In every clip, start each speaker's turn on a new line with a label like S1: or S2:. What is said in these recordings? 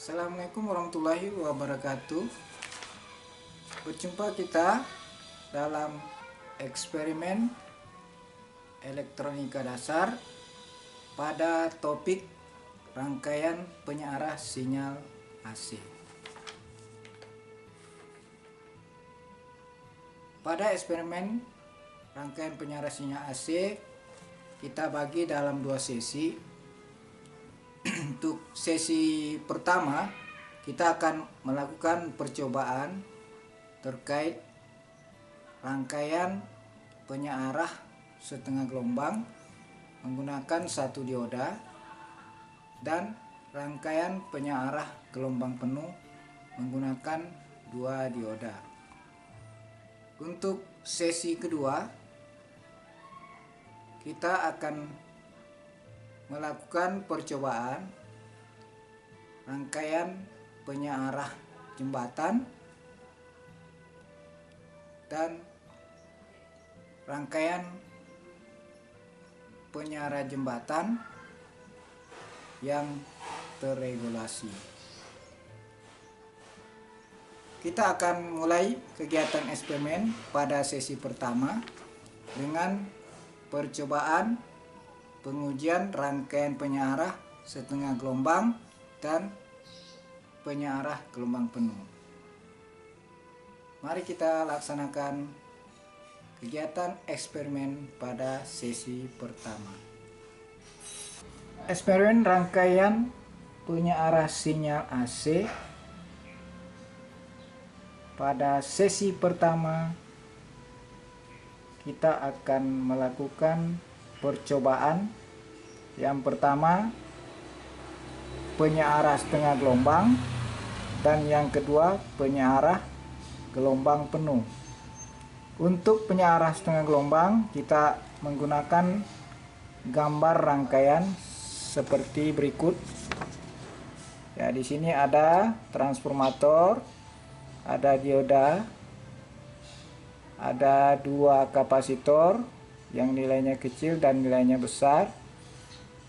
S1: Assalamualaikum warahmatullahi wabarakatuh. Berjumpa kita dalam eksperimen elektronika dasar pada topik rangkaian penyearah sinyal AC. Pada eksperimen rangkaian penyearah sinyal AC kita bagi dalam dua sesi. Untuk sesi pertama kita akan melakukan percobaan terkait rangkaian penyearah setengah gelombang menggunakan satu dioda dan rangkaian penyearah gelombang penuh menggunakan dua dioda. Untuk sesi kedua kita akan melakukan percobaan rangkaian penyearah jembatan dan rangkaian penyearah jembatan yang terregulasi. Kita akan mulai kegiatan eksperimen pada sesi pertama dengan percobaan pengujian rangkaian penyearah setengah gelombang dan penyearah gelombang penuh. Mari kita laksanakan kegiatan eksperimen pada sesi pertama. Eksperimen rangkaian penyearah sinyal AC pada sesi pertama kita akan melakukan percobaan. Yang pertama penyearah setengah gelombang dan yang kedua penyearah gelombang penuh. Untuk penyearah setengah gelombang kita menggunakan gambar rangkaian seperti berikut. Ya, di sini ada transformator, ada dioda, ada dua kapasitor yang nilainya kecil dan nilainya besar,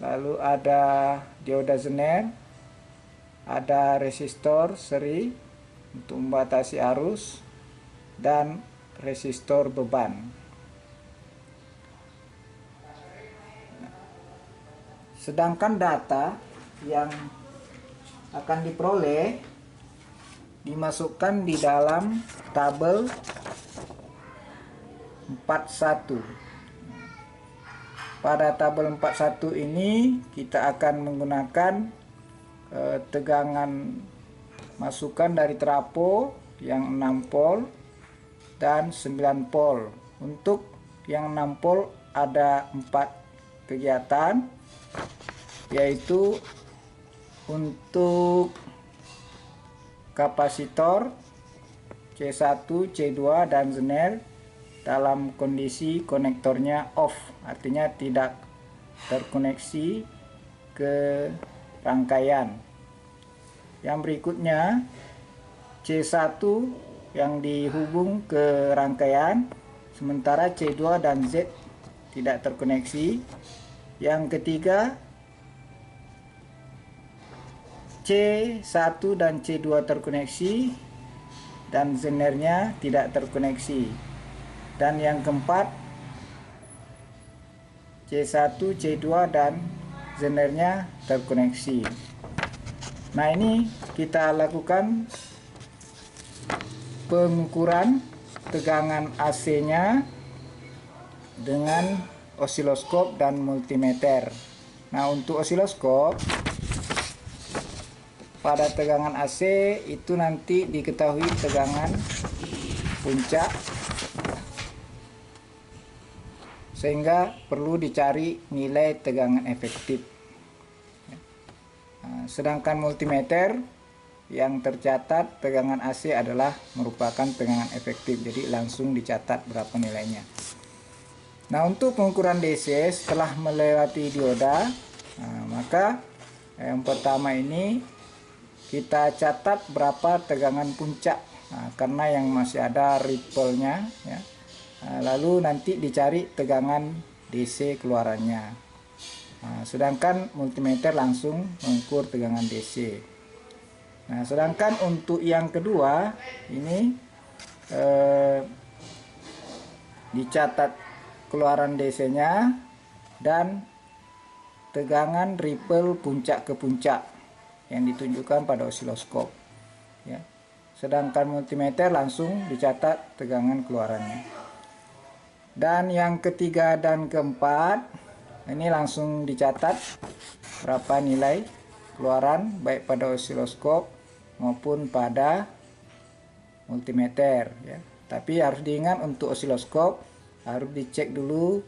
S1: lalu ada dioda Zener, ada resistor seri untuk membatasi arus dan resistor beban. Sedangkan data yang akan diperoleh dimasukkan di dalam tabel 41. Pada tabel 41 ini kita akan menggunakan tegangan masukan dari trafo yang 6 volt dan 9 volt. Untuk yang 6 volt ada 4 kegiatan, yaitu untuk kapasitor C1, C2 dan Zener dalam kondisi konektornya off, artinya tidak terkoneksi ke rangkaian. Yang berikutnya C1 yang dihubung ke rangkaian, sementara C2 dan Z tidak terkoneksi. Yang ketiga C1 dan C2 terkoneksi dan Zenernya tidak terkoneksi. Dan yang keempat C1, C2 dan Zenernya terkoneksi. Nah, ini kita lakukan pengukuran tegangan AC-nya dengan osiloskop dan multimeter. Nah, untuk osiloskop pada tegangan AC itu nanti diketahui tegangan puncak, sehingga perlu dicari nilai tegangan efektif. Sedangkan multimeter yang tercatat tegangan AC adalah merupakan tegangan efektif, jadi langsung dicatat berapa nilainya. Nah, untuk pengukuran DC setelah melewati dioda, maka yang pertama ini kita catat berapa tegangan puncak, karena yang masih ada ripple-nya, ya. Lalu nanti dicari tegangan DC keluarannya. Sedangkan multimeter langsung mengukur tegangan DC. Nah, sedangkan untuk yang kedua ini dicatat keluaran DC-nya dan tegangan ripple puncak ke puncak yang ditunjukkan pada osiloskop, ya. Sedangkan multimeter langsung dicatat tegangan keluarannya. Dan yang ketiga dan keempat ini langsung dicatat berapa nilai keluaran baik pada osiloskop maupun pada multimeter, ya. Tapi harus diingat untuk osiloskop harus dicek dulu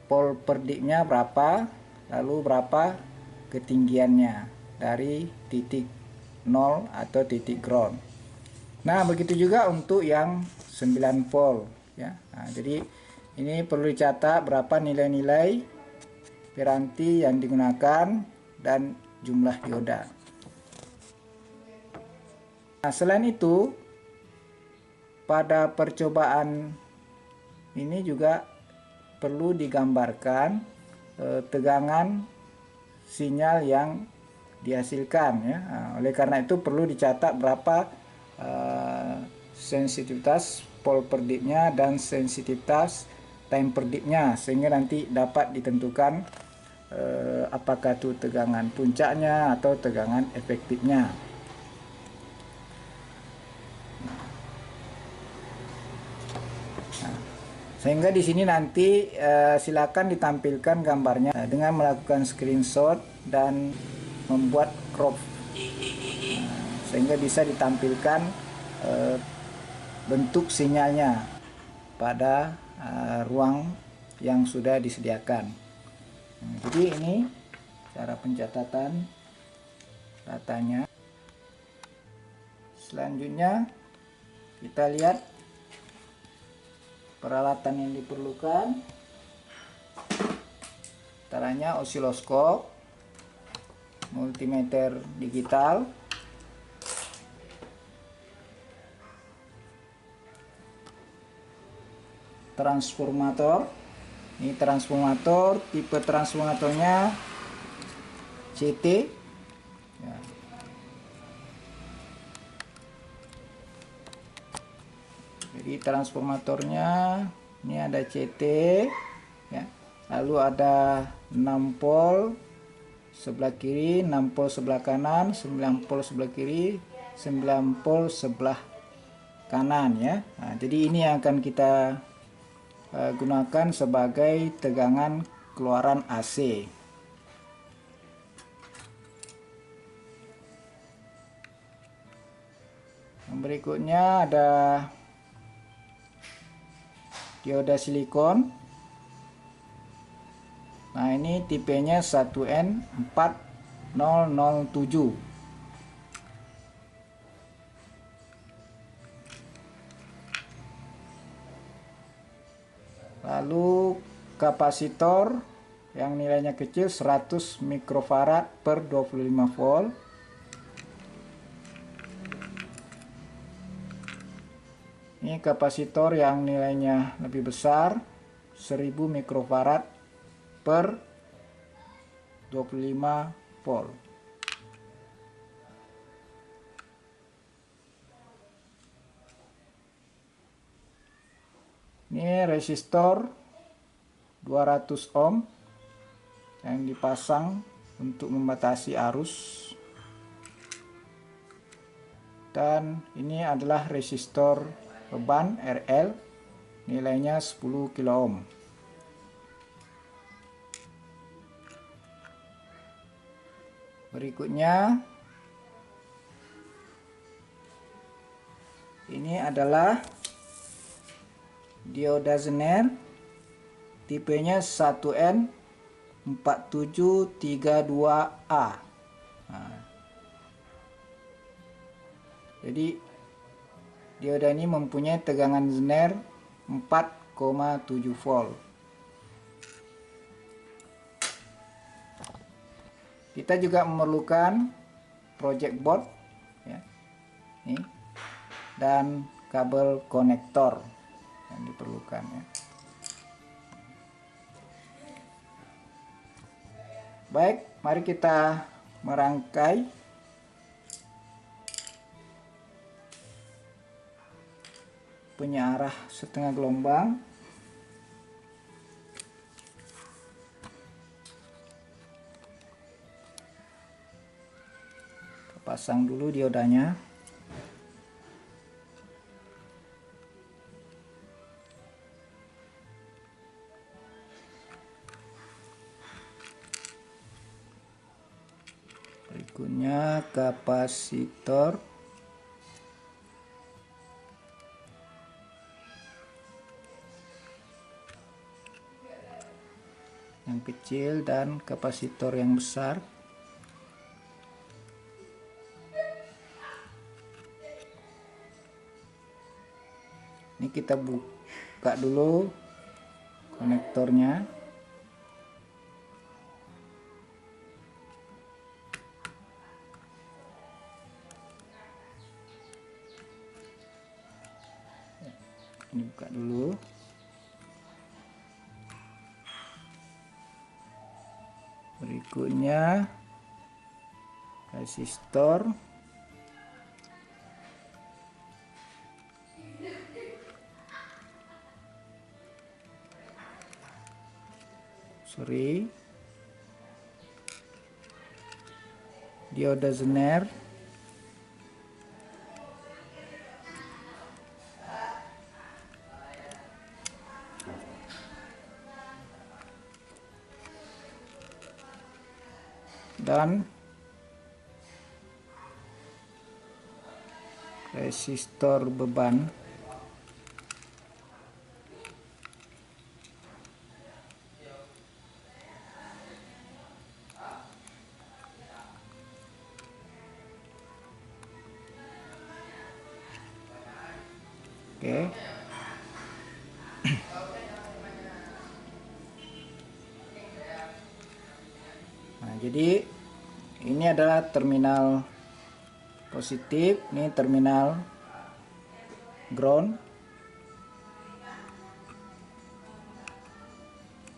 S1: pol per dipnya berapa, lalu berapa ketinggiannya dari titik 0 atau titik ground. Nah, begitu juga untuk yang 9 volt, ya. Nah, jadi ini perlu dicatat berapa nilai-nilai piranti yang digunakan dan jumlah dioda. Nah, selain itu pada percobaan ini juga perlu digambarkan tegangan sinyal yang dihasilkan, ya. Nah, oleh karena itu perlu dicatat berapa sensitivitas pol per dipnya dan sensitivitas time per dipnya, sehingga nanti dapat ditentukan apakah itu tegangan puncaknya atau tegangan efektifnya. Sehingga di sini nanti silakan ditampilkan gambarnya dengan melakukan screenshot dan membuat crop, sehingga bisa ditampilkan bentuk sinyalnya pada ruang yang sudah disediakan. Jadi ini cara pencatatan datanya. Selanjutnya kita lihat peralatan yang diperlukan, antaranya osiloskop, multimeter digital, transformator. Ini transformator, tipe transformatornya CT, ya. Jadi transformatornya ini ada CT, ya. Lalu ada 6 pol sebelah kiri, 6 pol sebelah kanan, 9 pol sebelah kiri, 9 pol sebelah kanan, ya. Nah, jadi ini yang akan kita gunakan sebagai tegangan keluaran AC. Yang berikutnya ada dioda silikon. Nah, ini tipenya 1N4007. Lalu kapasitor yang nilainya kecil 100 mikrofarad per 25 volt. Ini kapasitor yang nilainya lebih besar 1000 mikrofarad per 25 volt. Ini resistor 200 ohm yang dipasang untuk membatasi arus. Dan ini adalah resistor beban RL, nilainya 10 kilo ohm. Berikutnya ini adalah dioda Zener, tipenya 1N4732A. Nah, jadi dioda ini mempunyai tegangan Zener 4,7 volt. Kita juga memerlukan project board, ya, ini, dan kabel konektor yang diperlukan, ya. Baik, mari kita merangkai penyarah setengah gelombang. Kita pasang dulu diodanya. Berikutnya kapasitor. Yang kecil dan kapasitor yang besar. Ini kita buka dulu konektornya. Ini buka dulu. Berikutnya resistor. Dioda Zener. Dan resistor beban. Oke. Nah, jadi ini adalah terminal positif, ini terminal ground.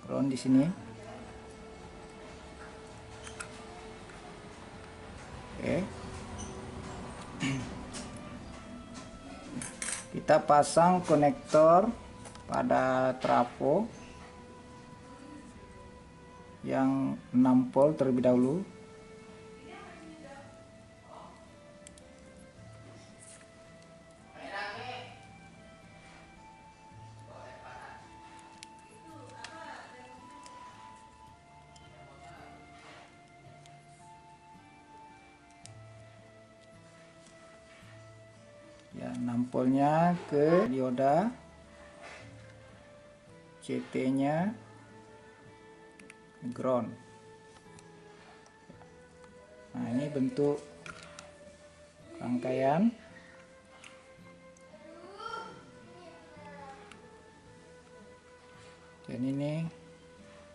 S1: Ground di sini. Oke. Kita pasang konektor pada trafo yang 6 volt terlebih dahulu. Ya, 6 voltnya ke dioda, CT-nya ground. Nah, ini bentuk rangkaian. Dan ini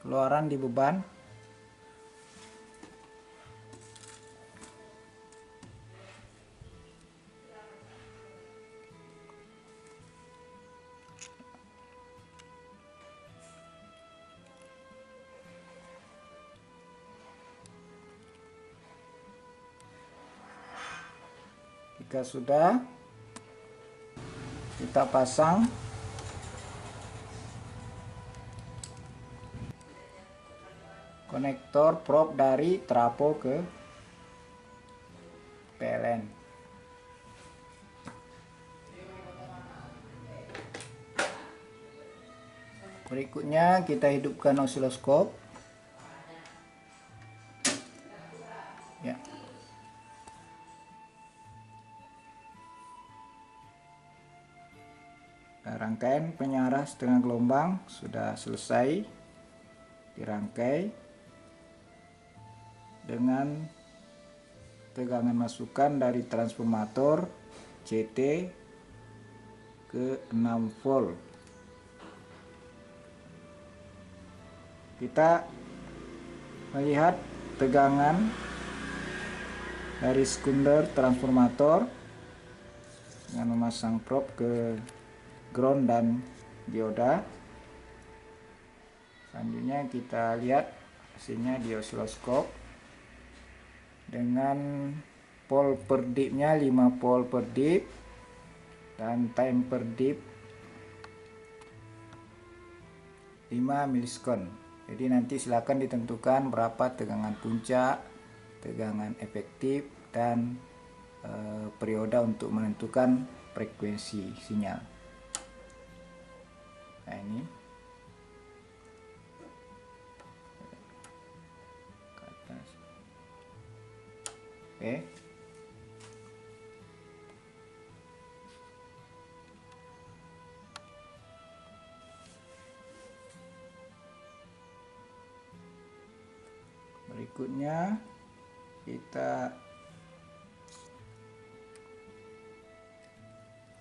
S1: keluaran di beban. Jika sudah, kita pasang konektor probe dari trafo ke PLN. Berikutnya kita hidupkan osiloskop. Ya. Rangkaian penyarah setengah gelombang sudah selesai dirangkai dengan tegangan masukan dari transformator CT ke 6 volt. Kita melihat tegangan dari sekunder transformator dengan memasang probe ke ground dan dioda. Selanjutnya kita lihat hasilnya di osiloskop. dengan volt per dip-nya 5 volt per dip dan time per dip 5 milisekon. Jadi nanti silakan ditentukan berapa tegangan puncak, tegangan efektif, dan periode untuk menentukan frekuensi sinyal. Nah, ini ke atas. Oke. Berikutnya kita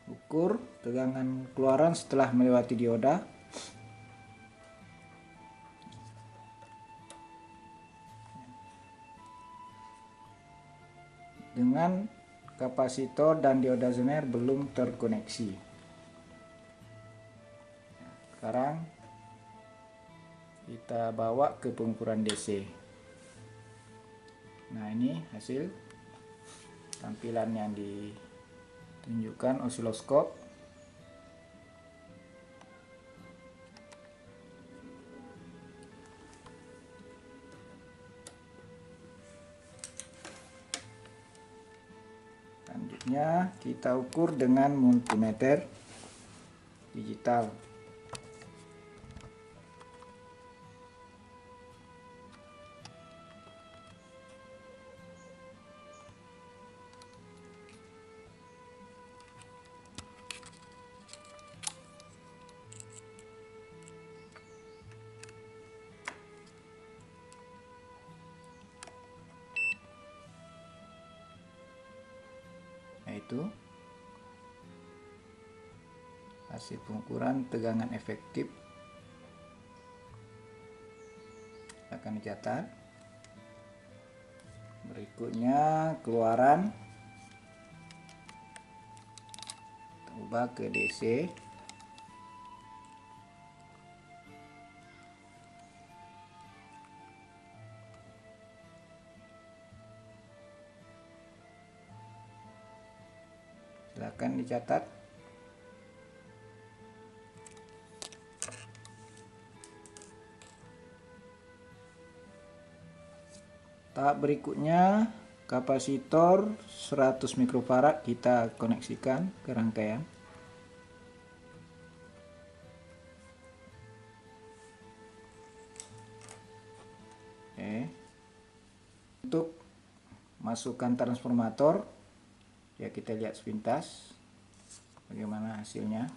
S1: ukur tegangan keluaran setelah melewati dioda. Dengan kapasitor dan dioda Zener belum terkoneksi. Sekarang kita bawa ke pengukuran DC. Nah, ini hasil tampilan yang ditunjukkan osiloskop. Selanjutnya kita ukur dengan multimeter digital. Yaitu hasil pengukuran tegangan efektif akan dicatat. Berikutnya keluaran, ubah ke DC. Silakan dicatat. Tahap berikutnya kapasitor 100 mikrofarad kita koneksikan ke rangkaian. Oke. Untuk masukkan transformator, ya kita lihat sepintas bagaimana hasilnya.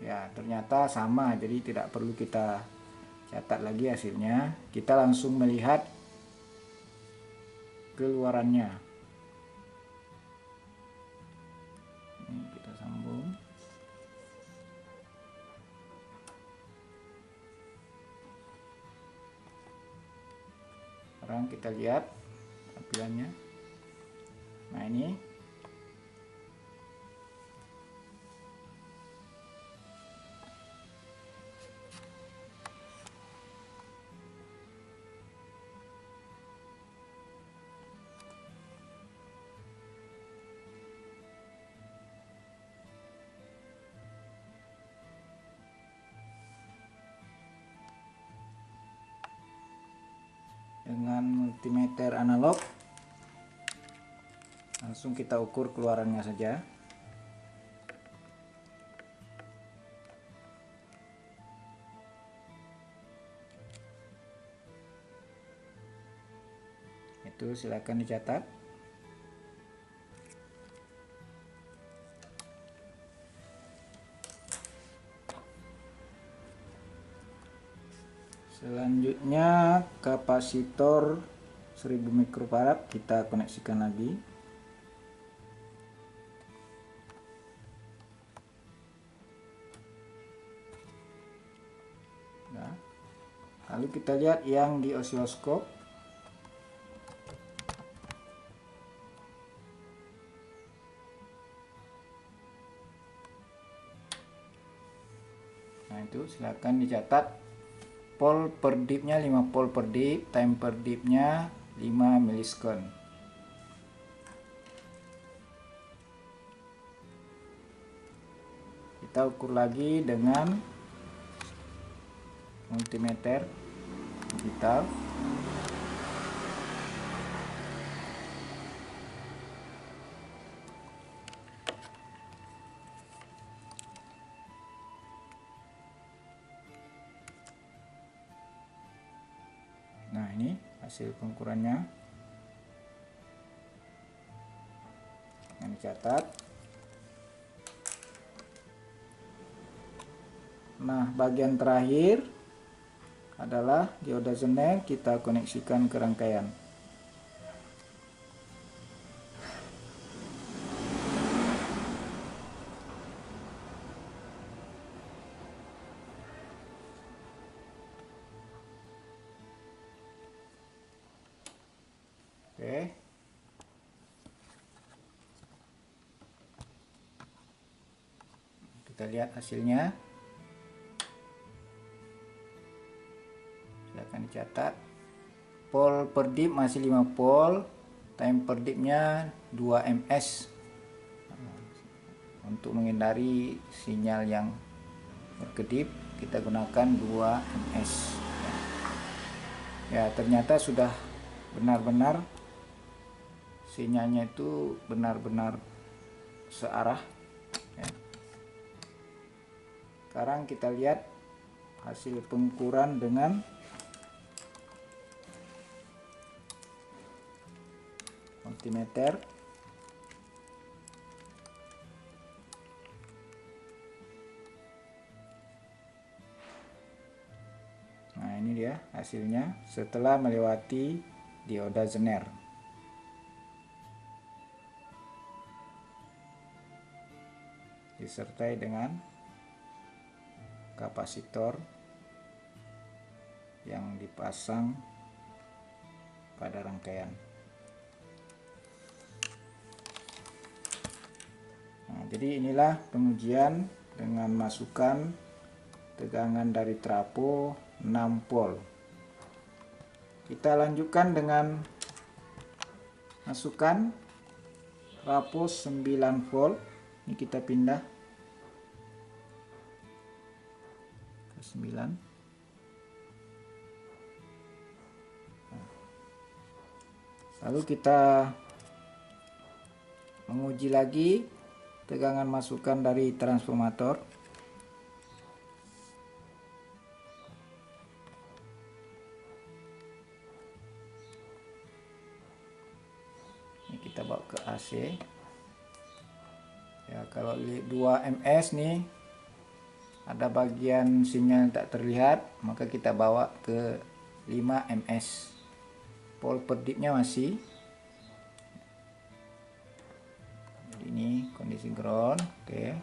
S1: Ya, ternyata sama, jadi tidak perlu kita catat lagi hasilnya. Kita langsung melihat keluarannya. Ini kita sambung. Sekarang kita lihat tampilannya. Nah, ini dengan multimeter analog langsung kita ukur keluarannya saja. Itu silakan dicatat. Selanjutnya kapasitor 1000 mikrofarad kita koneksikan lagi. Nah, lalu kita lihat yang di osiloskop. Nah, itu silakan dicatat Pole per dipnya 5 pole per dip, time per dipnya 5 milisekund. Kita ukur lagi dengan multimeter digital. Nah, ini hasil pengukurannya. Yang dicatat. Nah, bagian terakhir adalah geodazener kita koneksikan ke rangkaian. Oke. Kita lihat hasilnya. Silakan dicatat. Pole per dip masih 5 pole, time per dipnya 2 ms. Untuk menghindari sinyal yang berkedip, kita gunakan 2 ms. Ya, ternyata sudah benar-benar sinyalnya itu benar-benar searah. Ya. Sekarang kita lihat hasil pengukuran dengan multimeter. Nah, ini dia hasilnya setelah melewati dioda Zener. Disertai dengan kapasitor yang dipasang pada rangkaian. Nah, jadi inilah pengujian dengan masukan tegangan dari trafo 6 volt. Kita lanjutkan dengan masukkan trafo 9 volt. Ini kita pindah ke 9. Lalu kita menguji lagi tegangan masukan dari transformator. Ini kita bawa ke AC. Ya, kalau 2 ms nih ada bagian sinyal yang tak terlihat, maka kita bawa ke 5 ms. Pole per dipnya masih. Jadi ini kondisi ground. Oke.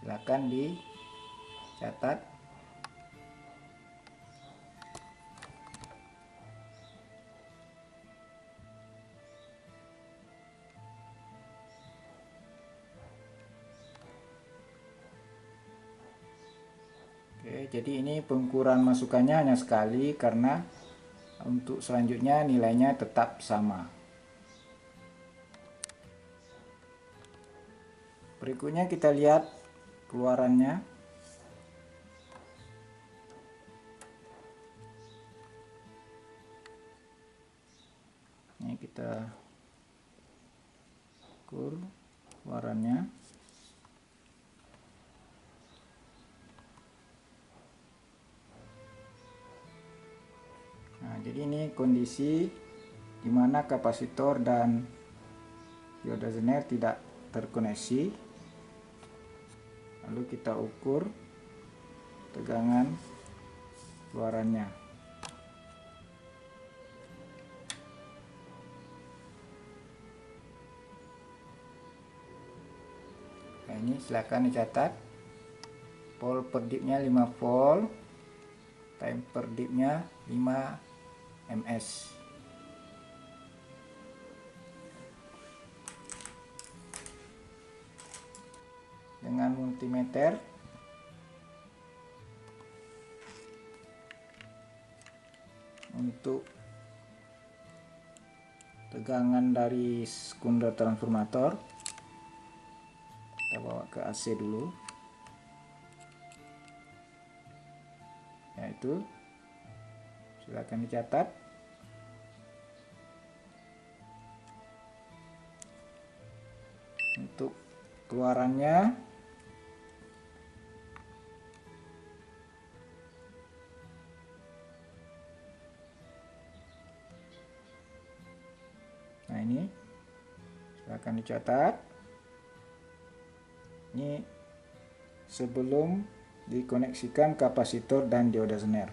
S1: Silakan dicatat. Oke, jadi ini pengukuran masukannya hanya sekali karena untuk selanjutnya nilainya tetap sama. Berikutnya kita lihat keluarannya. Ini kita ukur keluarannya. Nah, jadi ini kondisi di mana kapasitor dan dioda Zener tidak terkoneksi. Lalu kita ukur tegangan keluarannya. Nah, ini silakan dicatat. Pole per dipnya 5 volt, time per dipnya 5 ms. Dengan multimeter untuk tegangan dari sekunder transformator. Kita bawa ke AC dulu. Yaitu silakan dicatat. Untuk keluarannya nah ini silakan dicatat. Ini sebelum dikoneksikan kapasitor dan dioda Zener.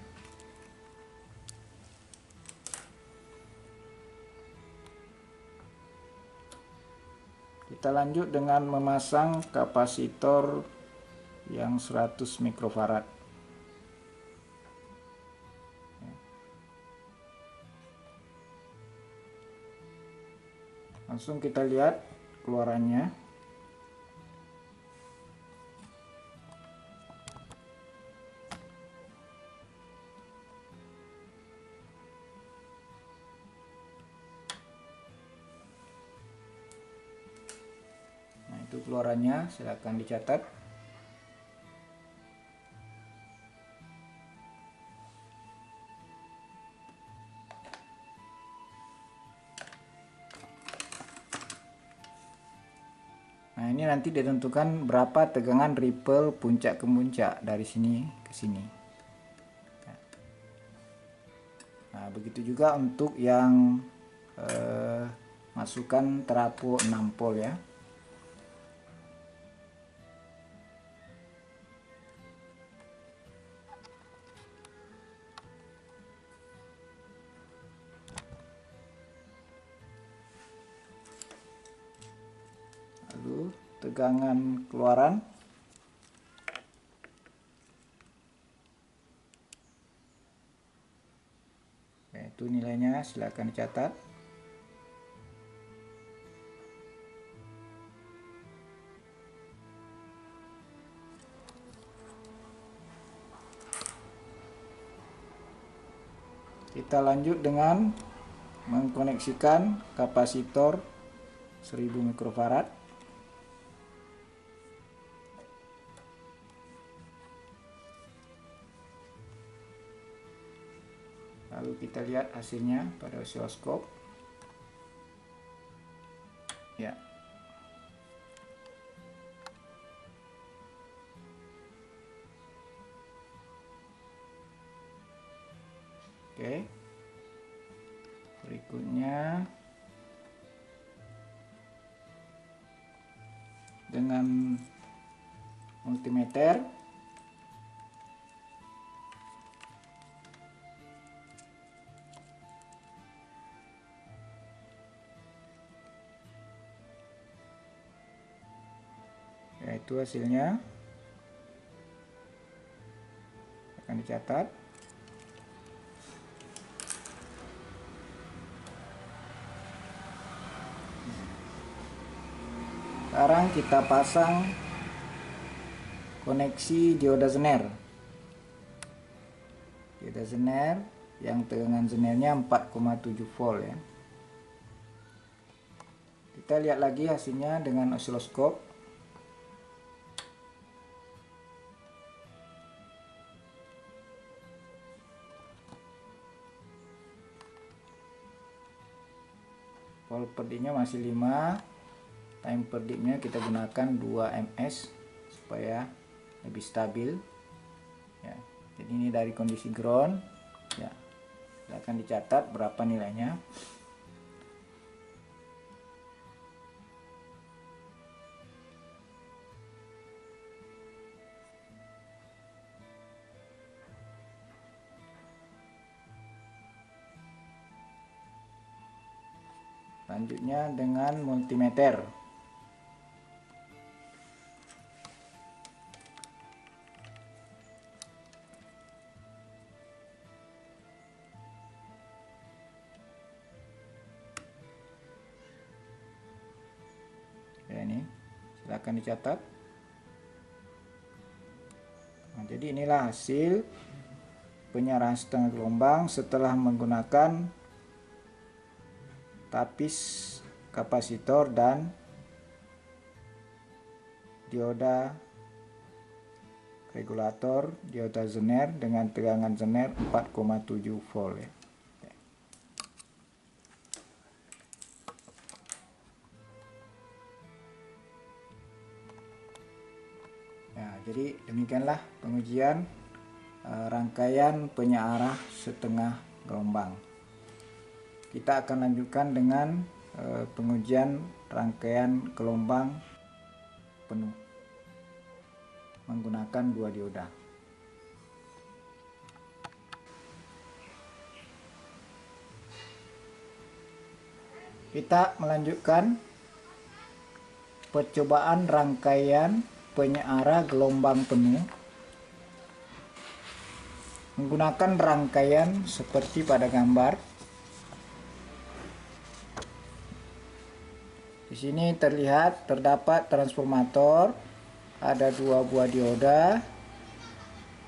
S1: Kita lanjut dengan memasang kapasitor yang 100 mikrofarad. Langsung kita lihat keluarannya. Nah, itu keluarannya, silakan dicatat. Nah, ini nanti ditentukan berapa tegangan ripple puncak ke puncak dari sini ke sini. Nah, begitu juga untuk yang masukkan trafo 6 volt ya. Lalu tegangan keluaran. Itu nilainya, silakan dicatat. Kita lanjut dengan mengkoneksikan kapasitor 1000 mikrofarad. Lalu kita lihat hasilnya pada osiloskop. Ya. Oke. Berikutnya dengan multimeter. Yaitu hasilnya akan dicatat. Sekarang kita pasang koneksi dioda Zener. Dioda Zener yang tegangan Zenernya 4,7 volt ya. Kita lihat lagi hasilnya dengan osiloskop. Volt per dipnya masih 5. Time per dipnya kita gunakan 2 ms supaya lebih stabil ya. Jadi ini dari kondisi ground ya. Silahkan dicatat berapa nilainya. Selanjutnya dengan multimeter. Ya, ini silakan dicatat. Nah, jadi inilah hasil penyarahan setengah gelombang setelah menggunakan tapis kapasitor dan dioda regulator dioda Zener dengan tegangan Zener 4,7 volt ya. Nah, jadi demikianlah pengujian rangkaian penyearah setengah gelombang. Kita akan lanjutkan dengan pengujian rangkaian gelombang penuh menggunakan 2 dioda. Kita melanjutkan percobaan rangkaian penyearah gelombang penuh menggunakan rangkaian seperti pada gambar. Di sini terdapat transformator, ada 2 buah dioda.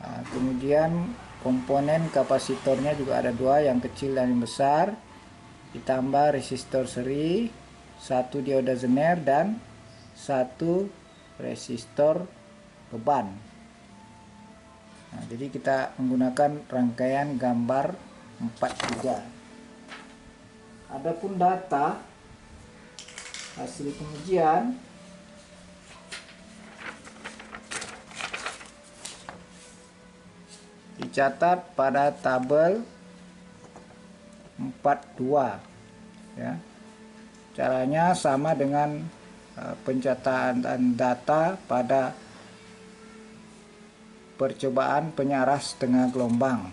S1: Nah, kemudian komponen kapasitornya juga ada 2, yang kecil dan yang besar. Ditambah resistor seri, 1 dioda Zener dan 1 resistor beban. Nah, jadi kita menggunakan rangkaian gambar 4-3. Adapun data hasil pengujian dicatat pada tabel 42 ya. Caranya sama dengan pencatatan data pada percobaan penyarah setengah gelombang.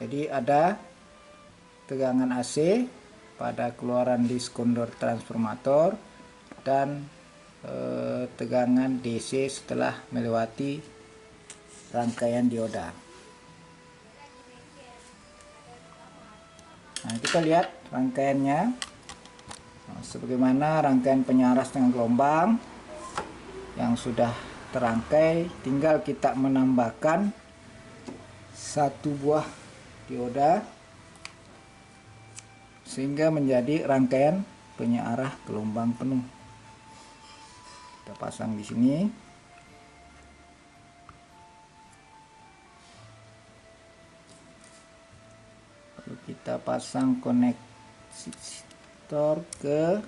S1: Jadi ada tegangan AC pada keluaran diskondor transformator dan tegangan DC setelah melewati rangkaian dioda. Nah, kita lihat rangkaiannya. Nah, sebagaimana rangkaian penyarah setengah gelombang yang sudah terangkai, tinggal kita menambahkan 1 buah dioda sehingga menjadi rangkaian penyearah gelombang penuh. Kita pasang di sini. Lalu kita pasang konektor ke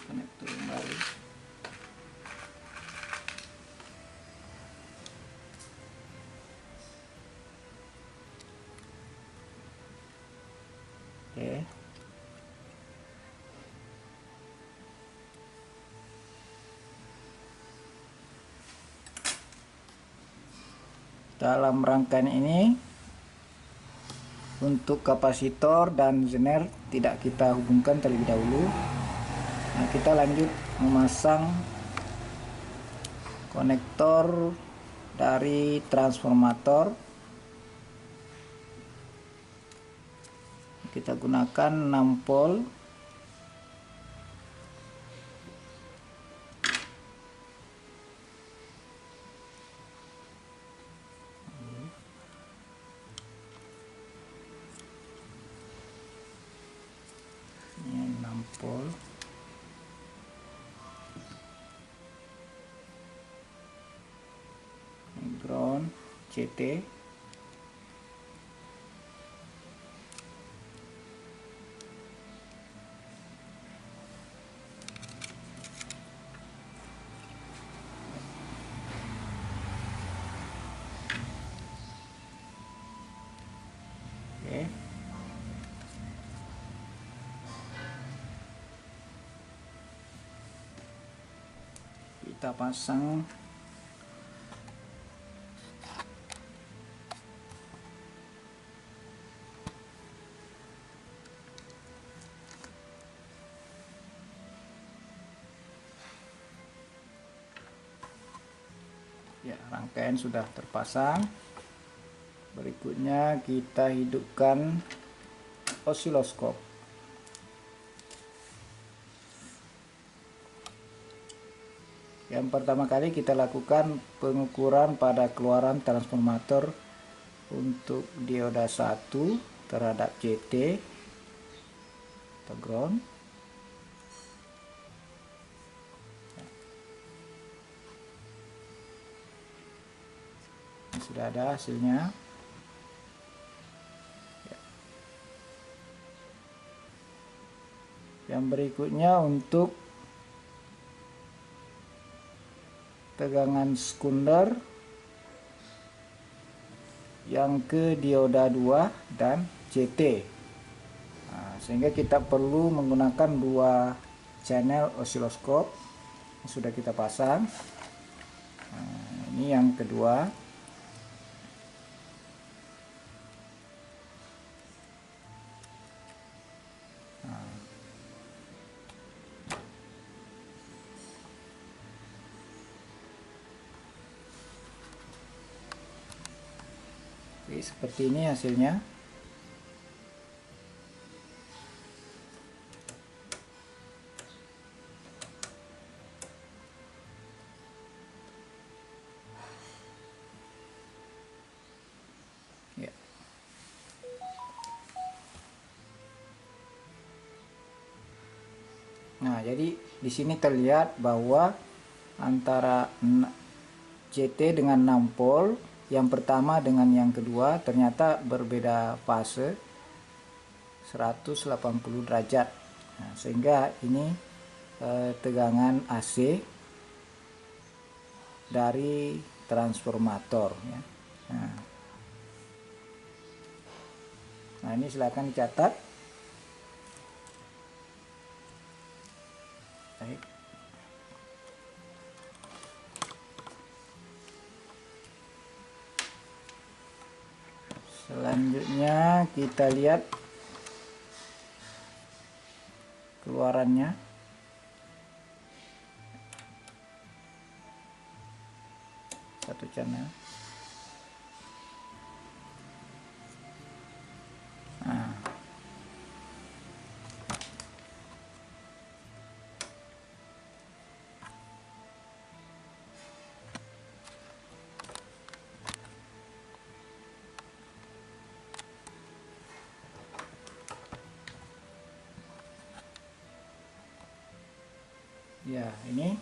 S1: konektor yang baru. Oke. Dalam rangkaian ini untuk kapasitor dan Zener tidak kita hubungkan terlebih dahulu. Nah, kita lanjut memasang konektor dari transformator. Kita gunakan 6 volt. Ini 6 volt. Ground CT. Oke. Kita pasang ya, rangkaian sudah terpasang. Berikutnya kita hidupkan osiloskop. Yang pertama kali kita lakukan pengukuran pada keluaran transformator untuk dioda 1 terhadap CT atau ground. Sudah ada hasilnya. Yang berikutnya untuk tegangan sekunder yang ke dioda 2 dan CT. Sehingga kita perlu menggunakan 2 channel osiloskop yang sudah kita pasang. Ini yang kedua. Oke, seperti ini hasilnya. Ya. Nah, jadi di sini terlihat bahwa antara CT dengan 6 pol, yang pertama dengan yang kedua ternyata berbeda fase 180 derajat. Nah, sehingga ini tegangan AC dari transformator ya. Nah, ini silakan dicatat. Baik. Selanjutnya kita lihat keluarannya. Satu channel. Nah. Ya, ini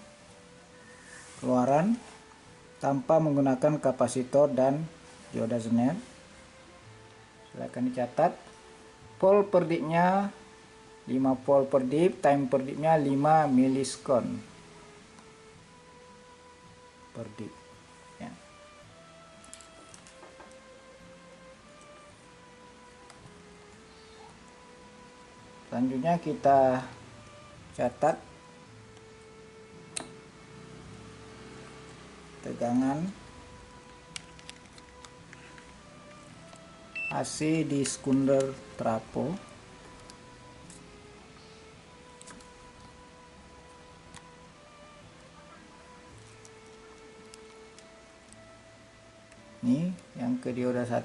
S1: keluaran tanpa menggunakan kapasitor dan dioda Zener. Silakan dicatat. Pol per dip-nya 5 pol per dip, time per dip-nya 5 milisekon per dip. Ya. Selanjutnya kita catat tegangan AC di sekunder trafo. Ini yang ke dioda 1.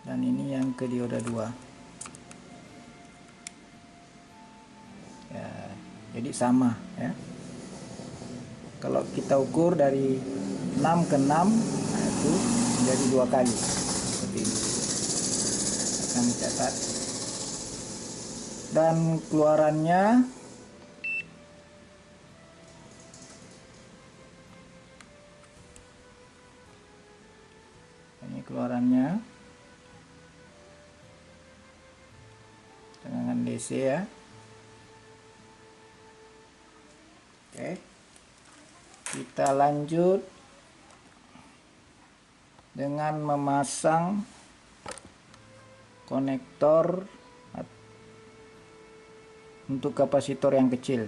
S1: Dan ini yang ke dioda 2. Ya, jadi sama ya. Kalau kita ukur dari 6 ke 6, nah itu menjadi 2 kali seperti ini. Akan dicatat. Dan keluarannya ini keluarannya tegangan DC ya. Oke. Kita lanjut dengan memasang konektor untuk kapasitor yang kecil.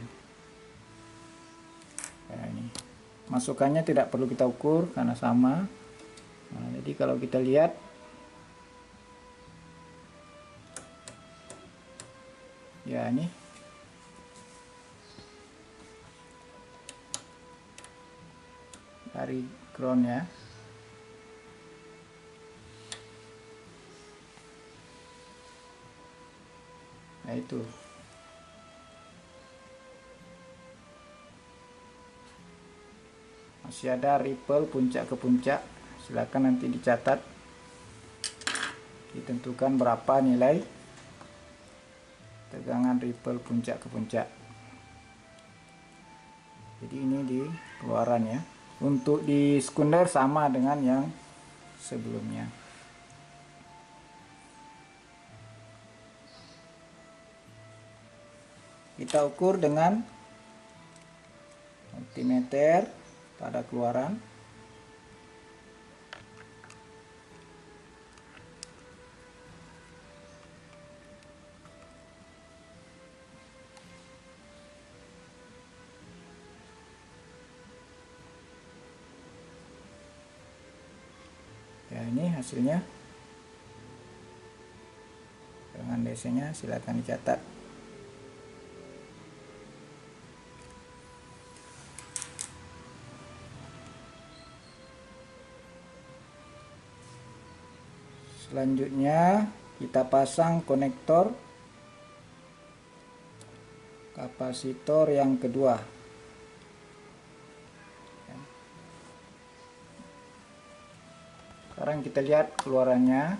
S1: Nah, ini masukannya tidak perlu kita ukur karena sama. Nah, jadi kalau kita lihat ya, ini dari ground ya. Nah itu. Masih ada ripple puncak ke puncak. Silakan nanti dicatat. Ditentukan berapa nilai tegangan ripple puncak ke puncak. Jadi ini di keluaran ya. Untuk di sekunder sama dengan yang sebelumnya. Kita ukur dengan multimeter pada keluaran. Ya, ini hasilnya. Dengan DC-nya silakan dicatat. Selanjutnya kita pasang konektor kapasitor yang kedua. Sekarang kita lihat keluarannya.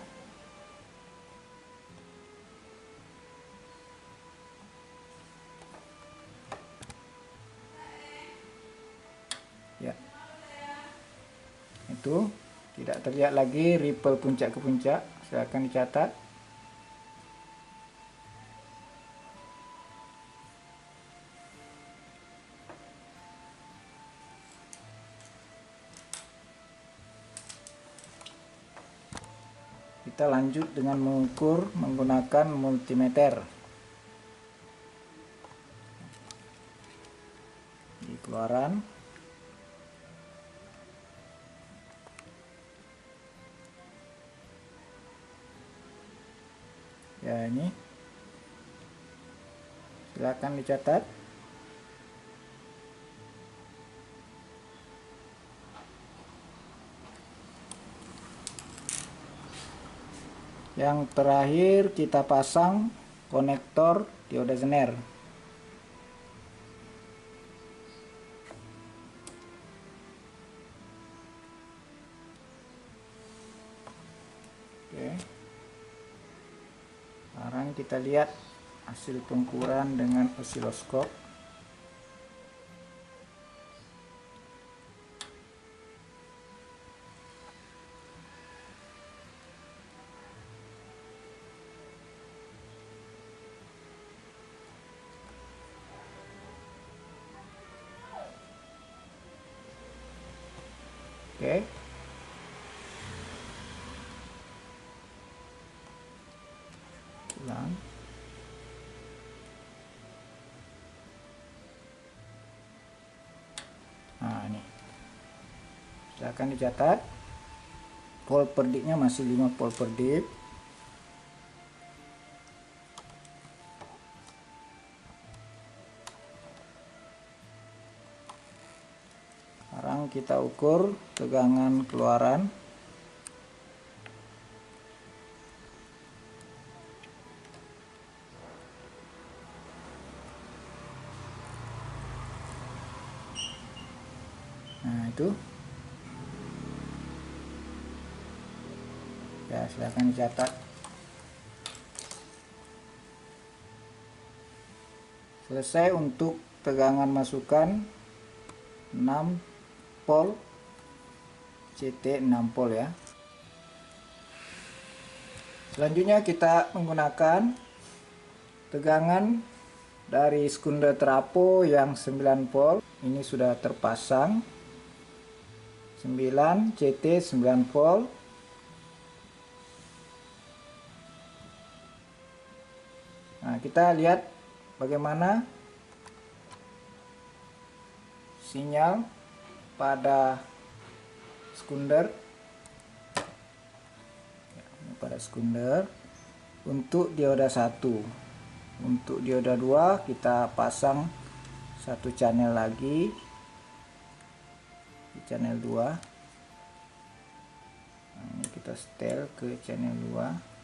S1: Ya. Itu tidak terlihat lagi ripple puncak ke puncak. Silakan dicatat. Kita lanjut dengan mengukur menggunakan multimeter. Di keluaran. Ya, ini. Silakan dicatat. Yang terakhir kita pasang konektor dioda zener. Oke. Sekarang kita lihat hasil pengukuran dengan osiloskop. Oke. Ulang. Nah, ini. Silakan dicatat. Volt per dip-nya masih 5 volt per dip. Sekarang kita ukur tegangan keluaran. Nah, itu. Ya, silakan dicatat. Selesai untuk tegangan masukan 6 volt, CT 6 volt ya. Selanjutnya kita menggunakan tegangan dari sekunder trafo yang 9 volt. Ini sudah terpasang 9 CT 9 volt. Nah, kita lihat bagaimana sinyal pada sekunder. Pada sekunder untuk dioda 1. Untuk dioda 2 kita pasang satu channel lagi di channel 2. Nah, ini kita setel ke channel 2.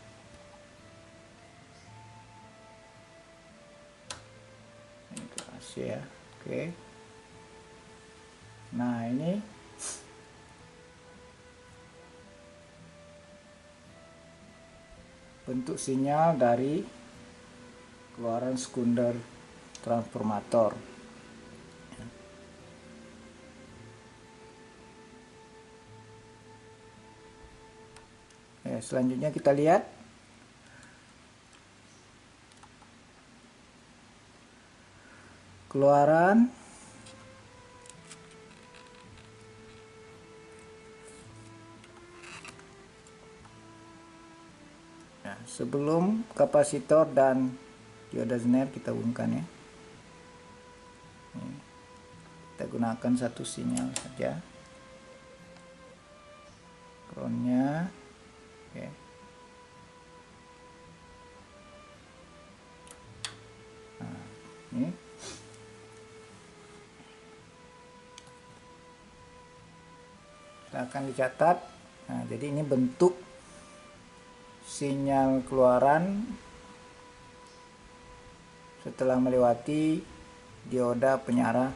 S1: AC ya. Oke. Nah, ini bentuk sinyal dari keluaran sekunder transformator. Ya, selanjutnya kita lihat keluaran sebelum kapasitor dan dioda Zener kita hubungkan ya. Kita gunakan satu sinyal saja. Groundnya, oke. Nah, ini akan dicatat. Nah, jadi ini bentuk sinyal keluaran setelah melewati dioda penyarah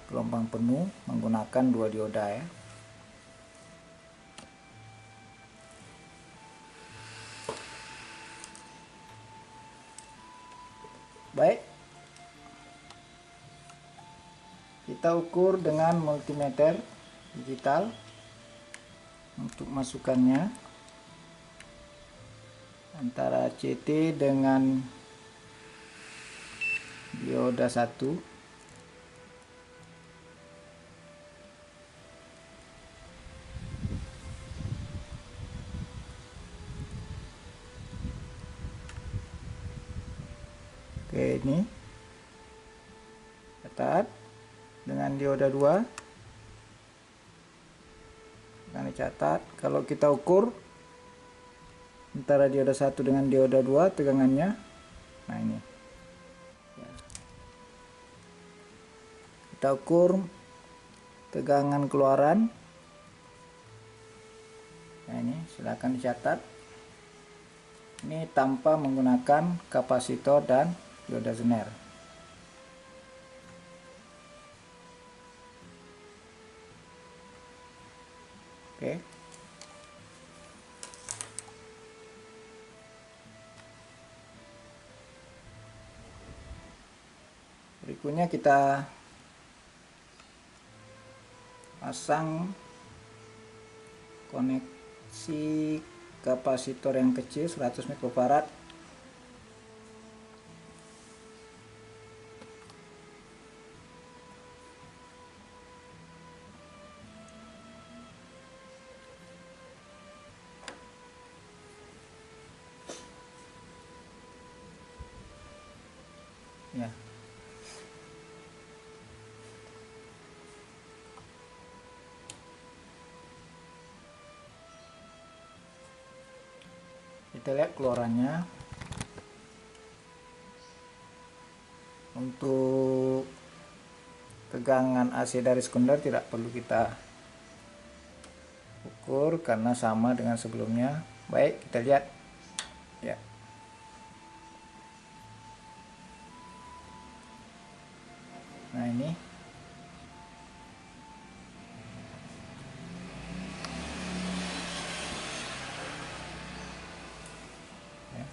S1: gelombang penuh menggunakan dua dioda ya. Baik, kita ukur dengan multimeter digital untuk masukannya antara CT dengan dioda 1. Oke, ini catat dengan dioda 2 akan dicatat. Kalau kita ukur antara dioda 1 dengan dioda 2 tegangannya, nah ini kita ukur tegangan keluaran. Nah, ini silakan dicatat. Ini tanpa menggunakan kapasitor dan dioda Zener. Oke. Berikutnya kita pasang koneksi kapasitor yang kecil 100 mikrofarad. Ya. Kita lihat keluarannya. Untuk tegangan AC dari sekunder tidak perlu kita ukur karena sama dengan sebelumnya. Baik, kita lihat ya. Nah, ini ya.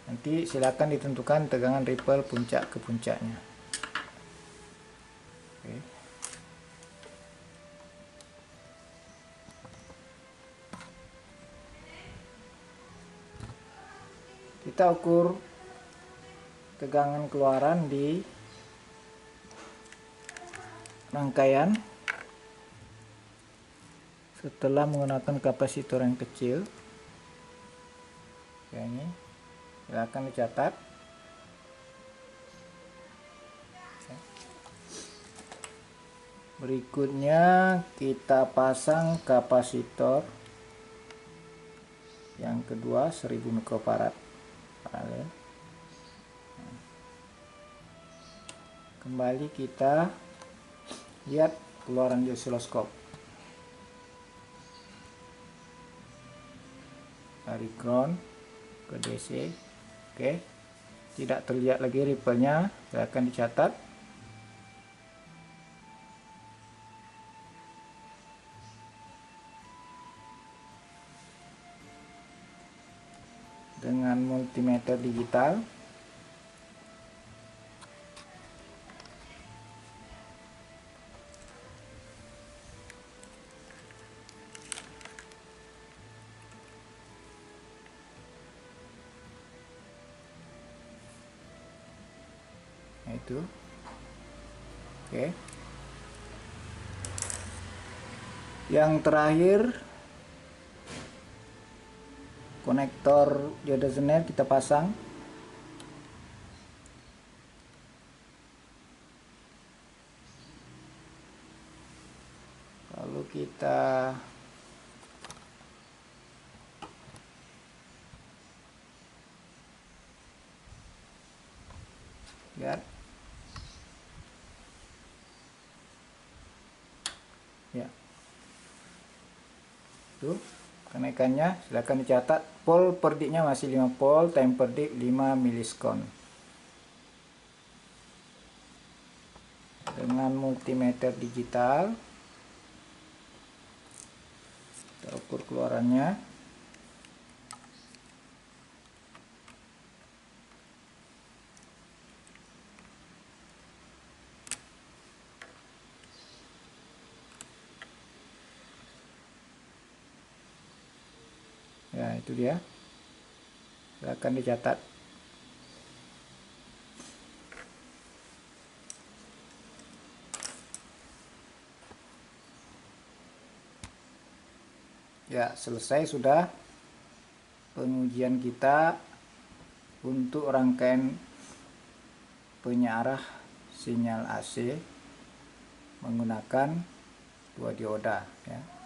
S1: Nanti silakan ditentukan tegangan ripple puncak ke puncaknya. Oke. Kita ukur tegangan keluaran di rangkaian setelah menggunakan kapasitor yang kecil. Oke, ini silakan dicatat. Berikutnya kita pasang kapasitor yang kedua 1000 mikrofarad paralel. Kembali kita lihat keluaran di osiloskop dari ground ke DC. Oke. tidak terlihat lagi ripple-nya, silakan dicatat. Dengan multimeter digital. Nah, itu. Oke. Yang terakhir, konektor dioda Zener kita pasang. Lalu kita lihat. Ya. Tuh, kenaikannya silahkan dicatat. Volt per detik-nya masih 5 volt, time per detik 5 milisekon. Dengan multimeter digital kita ukur keluarannya. Ya, itu dia. Silahkan dicatat. Ya, selesai sudah pengujian kita untuk rangkaian penyearah sinyal AC menggunakan dua dioda, ya.